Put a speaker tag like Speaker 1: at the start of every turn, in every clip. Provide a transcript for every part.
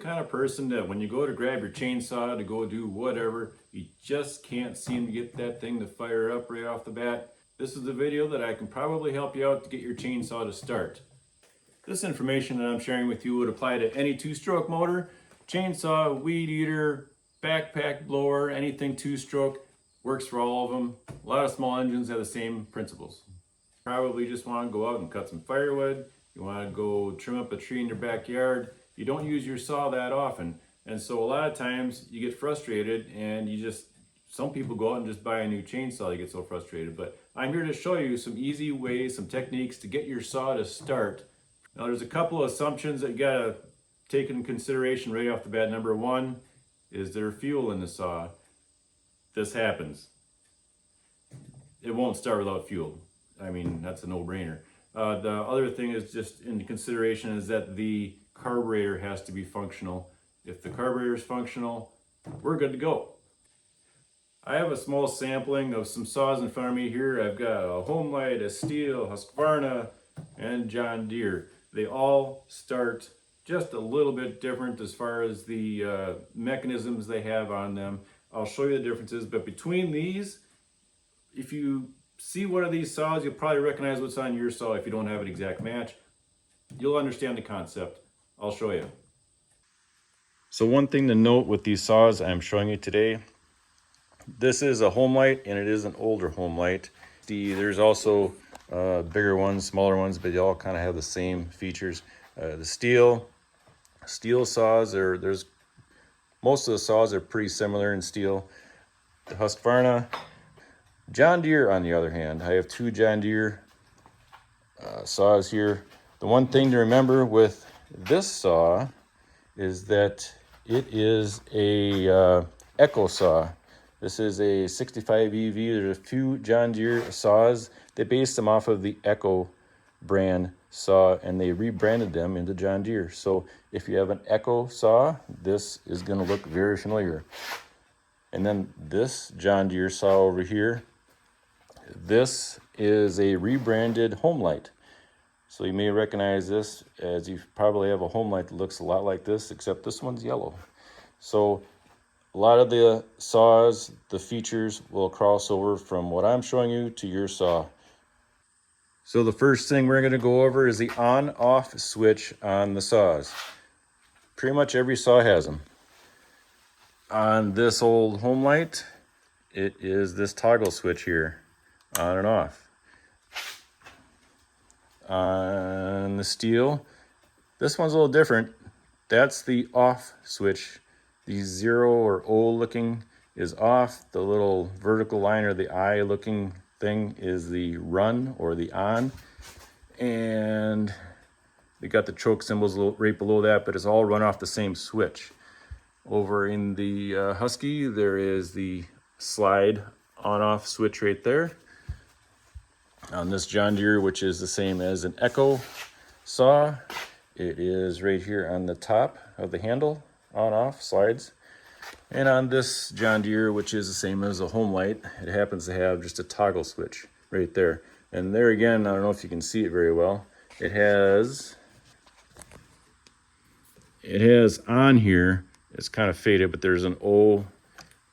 Speaker 1: kind of person that when you go to grab your chainsaw to go do whatever, you just can't seem to get that thing to fire up right off the bat? This is the video that I can probably help you out to get your chainsaw to start. This information that I'm sharing with you would apply to any two-stroke motor, chainsaw, weed eater, backpack blower, anything two-stroke, works for all of them. A lot of small engines have the same principles. Probably just want to go out and cut some firewood. You want to go trim up a tree in your backyard. You don't use your saw that often. And so a lot of times you get frustrated and some people go out and just buy a new chainsaw. They get so frustrated. But I'm here to show you some easy ways, some techniques to get your saw to start. Now there's a couple of assumptions that you gotta take into consideration right off the bat. Number one, is there fuel in the saw? This happens. It won't start without fuel. I mean, that's a no-brainer. The other thing is just in consideration is that the carburetor has to be functional. If the carburetor is functional, we're good to go. I have a small sampling of some saws in front of me here. I've got a Homelite, a Stihl, Husqvarna, and John Deere. They all start just a little bit different as far as the mechanisms they have on them. I'll show you the differences, but between these, if you see one of these saws, you'll probably recognize what's on your saw if you don't have an exact match. You'll understand the concept. I'll show you. So one thing to note with these saws I'm showing you today, this is a Homelite and it is an older Homelite. There's also bigger ones, smaller ones, but they all kind of have the same features. The Stihl saws, there's most of the saws are pretty similar in Stihl. The Husqvarna. John Deere, on the other hand, I have two John Deere saws here. The one thing to remember with this saw is that it is a Echo saw. This is a 65 EV. There's a few John Deere saws. They based them off of the Echo brand saw and they rebranded them into John Deere. So if you have an Echo saw, this is going to look very familiar. And then this John Deere saw over here, this is a rebranded Homelite. So you may recognize this as you probably have a Homelite that looks a lot like this, except this one's yellow. So a lot of the saws, the features will cross over from what I'm showing you to your saw. So the first thing we're going to go over is the on-off switch on the saws. Pretty much every saw has them. On this old Homelite, it is this toggle switch here, on and off. On the Stihl, this one's a little different. That's the off switch. The 0 or O looking is off. The little vertical line or the I looking thing is the run or the on. And they got the choke symbols right below that, but it's all run off the same switch. Over in the Husky, there is the slide on-off switch right there. On this John Deere, which is the same as an Echo saw, it is right here on the top of the handle, on-off slides. And on this John Deere, which is the same as a Homelite, it happens to have just a toggle switch right there. And there again, I don't know if you can see it very well. It has on here, it's kind of faded, but there's an O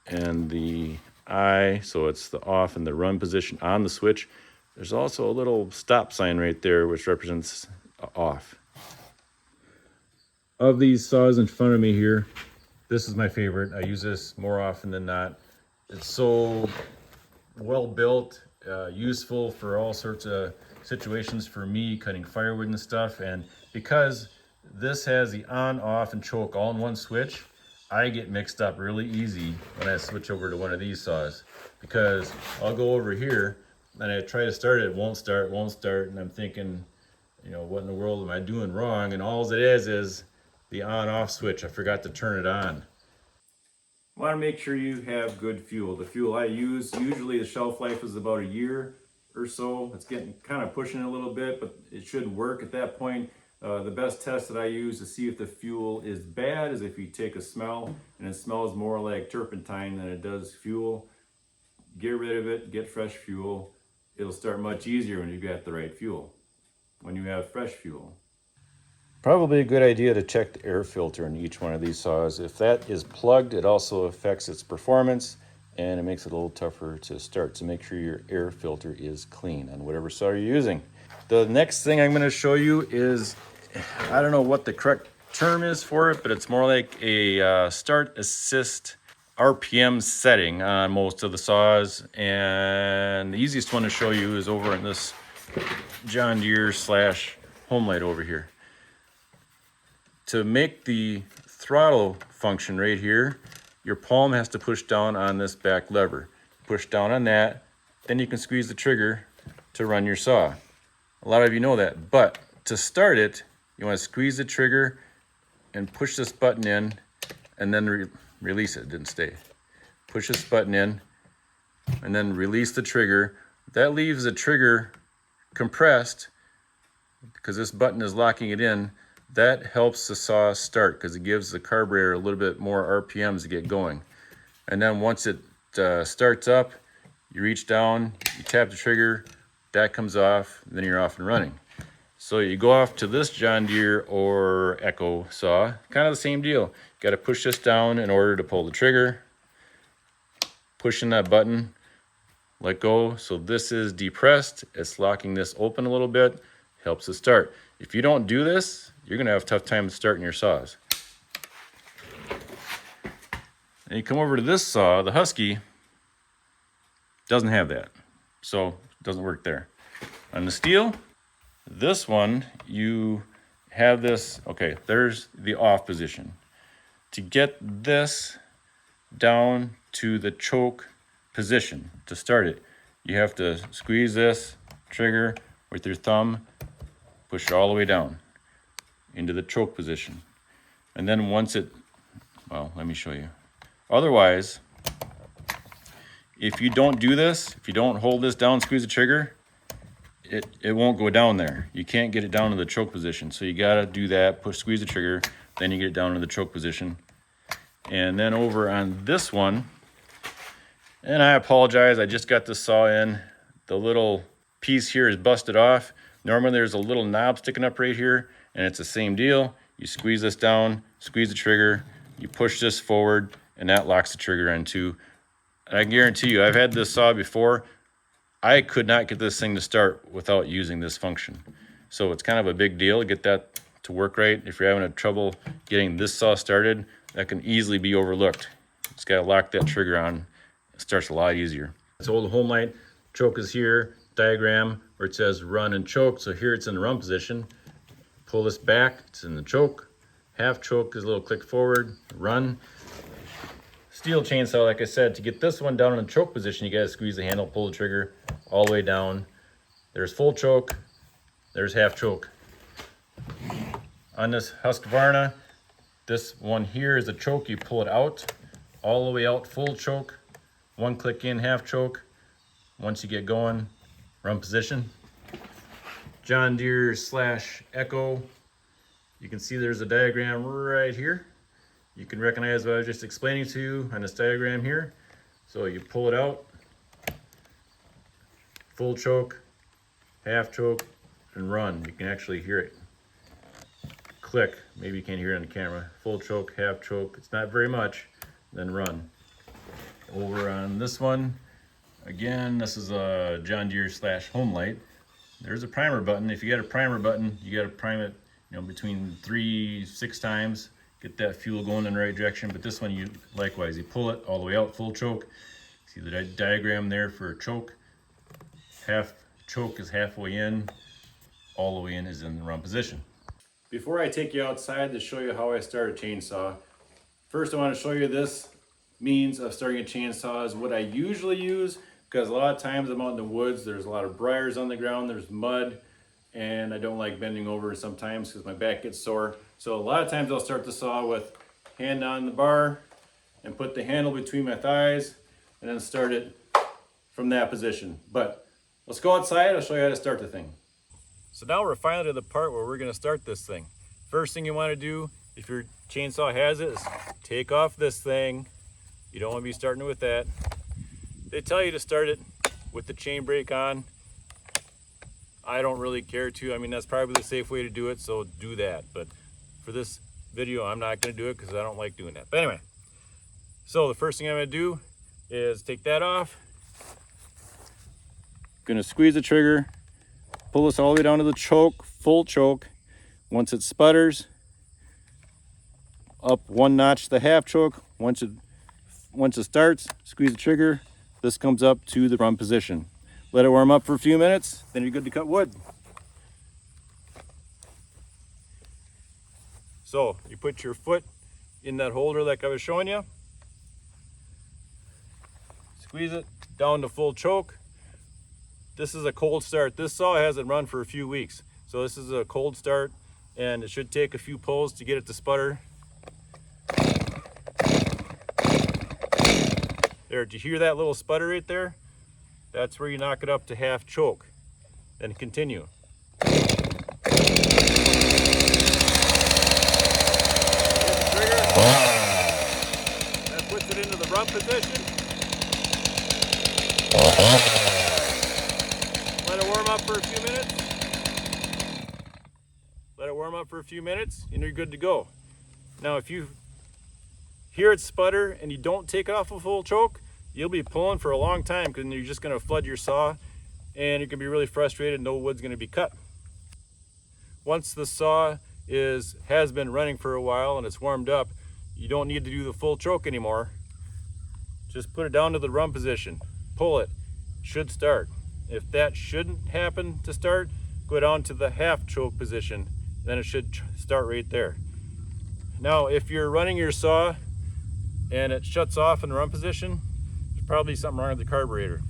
Speaker 1: and the I, so it's the off and the run position on the switch. There's also a little stop sign right there, which represents off. Of these saws in front of me here, this is my favorite. I use this more often than not. It's so well built, useful for all sorts of situations for me, cutting firewood and stuff. And because this has the on, off, and choke all in one switch, I get mixed up really easy when I switch over to one of these saws, because I'll go over here and I try to start it, it won't start, and I'm thinking, you know, what in the world am I doing wrong? And all it is the on-off switch. I forgot to turn it on. Want to make sure you have good fuel. The fuel I use, usually the shelf life is about a year or so. It's getting kind of pushing a little bit, but it should work at that point. The best test that I use to see if the fuel is bad is if you take a smell and it smells more like turpentine than it does fuel. Get rid of it, get fresh fuel. It'll start much easier when you got the right fuel, when you have fresh fuel. Probably a good idea to check the air filter in each one of these saws. If that is plugged, it also affects its performance and it makes it a little tougher to start. So make sure your air filter is clean on whatever saw you're using. The next thing I'm going to show you is, I don't know what the correct term is for it, but it's more like a start assist RPM setting on most of the saws. And the easiest one to show you is over in this John Deere / Homelite over here. To make the throttle function right here, your palm has to push down on this back lever. Push down on that, then you can squeeze the trigger to run your saw. A lot of you know that, but to start it, you want to squeeze the trigger and push this button in and then release it. It didn't stay. Push this button in and then release the trigger. That leaves the trigger compressed because this button is locking it in. That helps the saw start because it gives the carburetor a little bit more RPMs to get going. And then once it starts up, you reach down, you tap the trigger, that comes off, and then you're off and running. So you go off to this John Deere or Echo saw, kind of the same deal. Got to push this down in order to pull the trigger. Pushing that button, let go. So this is depressed. It's locking this open a little bit, helps it start. If you don't do this, you're going to have a tough time starting your saws. And you come over to this saw, the Husky, doesn't have that. So it doesn't work there. On the Stihl, this one, you have this, okay, there's the off position. To get this down to the choke position, to start it, you have to squeeze this trigger with your thumb, push it all the way down into the choke position. And then once it, well, let me show you. Otherwise, if you don't do this, if you don't hold this down, squeeze the trigger, it won't go down there. You can't get it down to the choke position. So you gotta do that, squeeze the trigger, then you get it down to the choke position. And then over on this one, and I apologize, I just got this saw in. The little piece here is busted off. Normally there's a little knob sticking up right here, and it's the same deal. You squeeze this down, squeeze the trigger, you push this forward, and that locks the trigger in too. And I guarantee you, I've had this saw before. I could not get this thing to start without using this function. So it's kind of a big deal to get that to work right. If you're having a trouble getting this saw started, that can easily be overlooked. Just gotta lock that trigger on. It starts a lot easier. This old Homelite, choke is here, diagram where it says run and choke. So here it's in the run position. Pull this back, it's in the choke. Half choke is a little click forward, run. Stihl chainsaw, like I said, to get this one down in the choke position, you gotta squeeze the handle, pull the trigger all the way down. There's full choke, there's half choke. On this Husqvarna, this one here is a choke, you pull it out, all the way out, full choke, one click in, half choke. Once you get going, run position. John Deere / Echo, you can see there's a diagram right here. You can recognize what I was just explaining to you on this diagram here. So you pull it out, full choke, half choke, and run. You can actually hear it click. Maybe you can't hear it on the camera. Full choke, half choke, it's not very much, then run. Over on this one, again, this is a John Deere / Homelite. There's a primer button. If you got a primer button, you got to prime it, between 3-6 times. Get that fuel going in the right direction. But this one, you likewise, you pull it all the way out, full choke. See the diagram there for choke. Half choke is halfway in, all the way in is in the run position. Before I take you outside to show you how I start a chainsaw, first I want to show you this means of starting a chainsaw is what I usually use, because a lot of times I'm out in the woods, there's a lot of briars on the ground, there's mud, and I don't like bending over sometimes because my back gets sore. So a lot of times I'll start the saw with hand on the bar and put the handle between my thighs and then start it from that position. But let's go outside, I'll show you how to start the thing. So now we're finally to the part where we're gonna start this thing. First thing you wanna do, if your chainsaw has it, is take off this thing. You don't wanna be starting with that. They tell you to start it with the chain brake on. I don't really care to. I mean, that's probably the safe way to do it, so do that. But for this video, I'm not going to do it because I don't like doing that. But anyway, so the first thing I'm going to do is take that off. Going to squeeze the trigger, pull this all the way down to the choke, full choke. Once it sputters, up one notch the half choke. Once it starts, squeeze the trigger. This comes up to the run position. Let it warm up for a few minutes, then you're good to cut wood. So you put your foot in that holder like I was showing you. Squeeze it down to full choke. This is a cold start. This saw hasn't run for a few weeks. So this is a cold start, and it should take a few pulls to get it to sputter. There, do you hear that little sputter right there? That's where you knock it up to half choke. Then continue. Hit the trigger. That puts it into the run position. Let it warm up for a few minutes. Let it warm up for a few minutes and you're good to go. Now if you hear it sputter and you don't take it off a full choke, you'll be pulling for a long time because you're just going to flood your saw and you're going to be really frustrated. No wood's going to be cut. Once the saw has been running for a while and it's warmed up, you don't need to do the full choke anymore. Just put it down to the run position. Pull it. Should start. If that shouldn't happen to start, go down to the half choke position. Then it should start right there. Now, if you're running your saw and it shuts off in the run position, there's probably something wrong with the carburetor.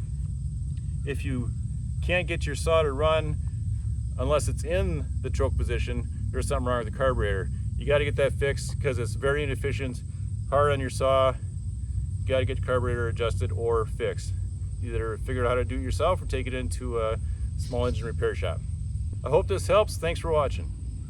Speaker 1: If you can't get your saw to run unless it's in the choke position, there's something wrong with the carburetor. You got to get that fixed because it's very inefficient, hard on your saw. You got to get the carburetor adjusted or fixed. Either figure out how to do it yourself or take it into a small engine repair shop. I hope this helps. Thanks for watching.